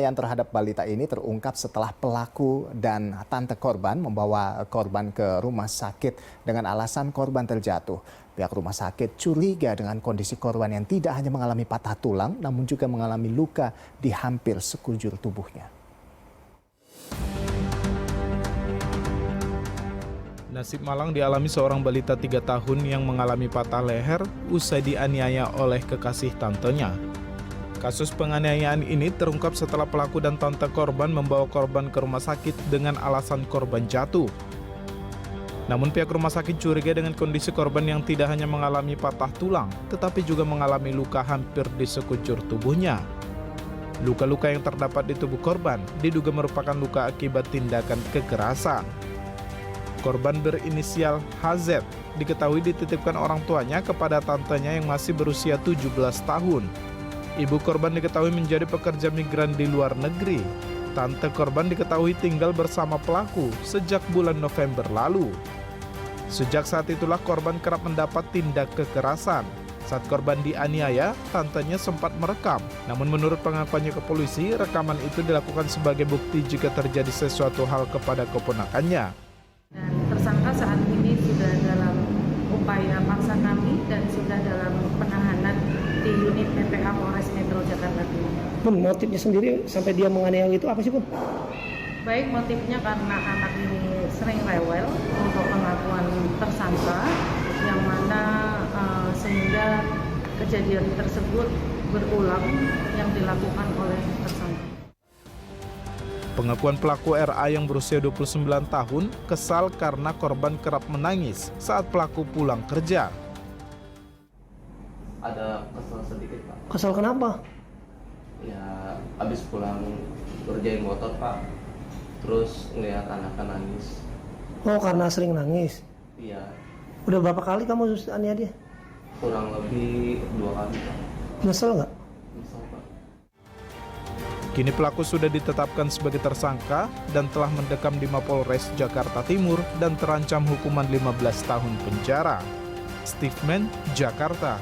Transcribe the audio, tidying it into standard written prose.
Yang terhadap balita ini terungkap setelah pelaku dan tante korban membawa korban ke rumah sakit dengan alasan korban terjatuh. Pihak rumah sakit curiga dengan kondisi korban yang tidak hanya mengalami patah tulang, namun juga mengalami luka di hampir sekujur tubuhnya. Nasib malang dialami seorang balita 3 tahun yang mengalami patah leher usai dianiaya oleh kekasih tantenya. Kasus penganiayaan ini terungkap setelah pelaku dan tante korban membawa korban ke rumah sakit dengan alasan korban jatuh. Namun pihak rumah sakit curiga dengan kondisi korban yang tidak hanya mengalami patah tulang, tetapi juga mengalami luka hampir di sekujur tubuhnya. Luka-luka yang terdapat di tubuh korban diduga merupakan luka akibat tindakan kekerasan. Korban berinisial HZ diketahui dititipkan orang tuanya kepada tantenya yang masih berusia 17 tahun. Ibu korban diketahui menjadi pekerja migran di luar negeri. Tante korban diketahui tinggal bersama pelaku sejak bulan November lalu. Sejak saat itulah korban kerap mendapat tindak kekerasan. Saat korban dianiaya, tantenya sempat merekam. Namun menurut pengakuannya ke polisi, rekaman itu dilakukan sebagai bukti jika terjadi sesuatu hal kepada keponakannya. Dan tersangka saat ini sudah dalam upaya paksa kami dan sudah dalam penahanan di unit PPA Polres Metro Jakarta Timur. Bun, motifnya sendiri sampai dia menganiaya itu apa sih, Bun? Baik, motifnya karena anak ini sering rewel untuk pengakuan tersangka, yang mana sehingga kejadian tersebut berulang yang dilakukan oleh tersangka. Pengakuan pelaku RA yang berusia 29 tahun kesal karena korban kerap menangis saat pelaku pulang kerja. Ada kesel sedikit, Pak. Kesal kenapa? Ya, habis pulang kerjain motor, Pak. Terus ngeliat anaknya nangis. Oh, karena sering nangis. Iya, Udah berapa kali kamu aniaya dia? kurang lebih 2 kali, Pak. Nyesel nggak? Misal, Pak. Kini pelaku sudah ditetapkan sebagai tersangka dan telah mendekam di Mapolres Jakarta Timur dan terancam hukuman 15 tahun penjara. Steve Man, Jakarta.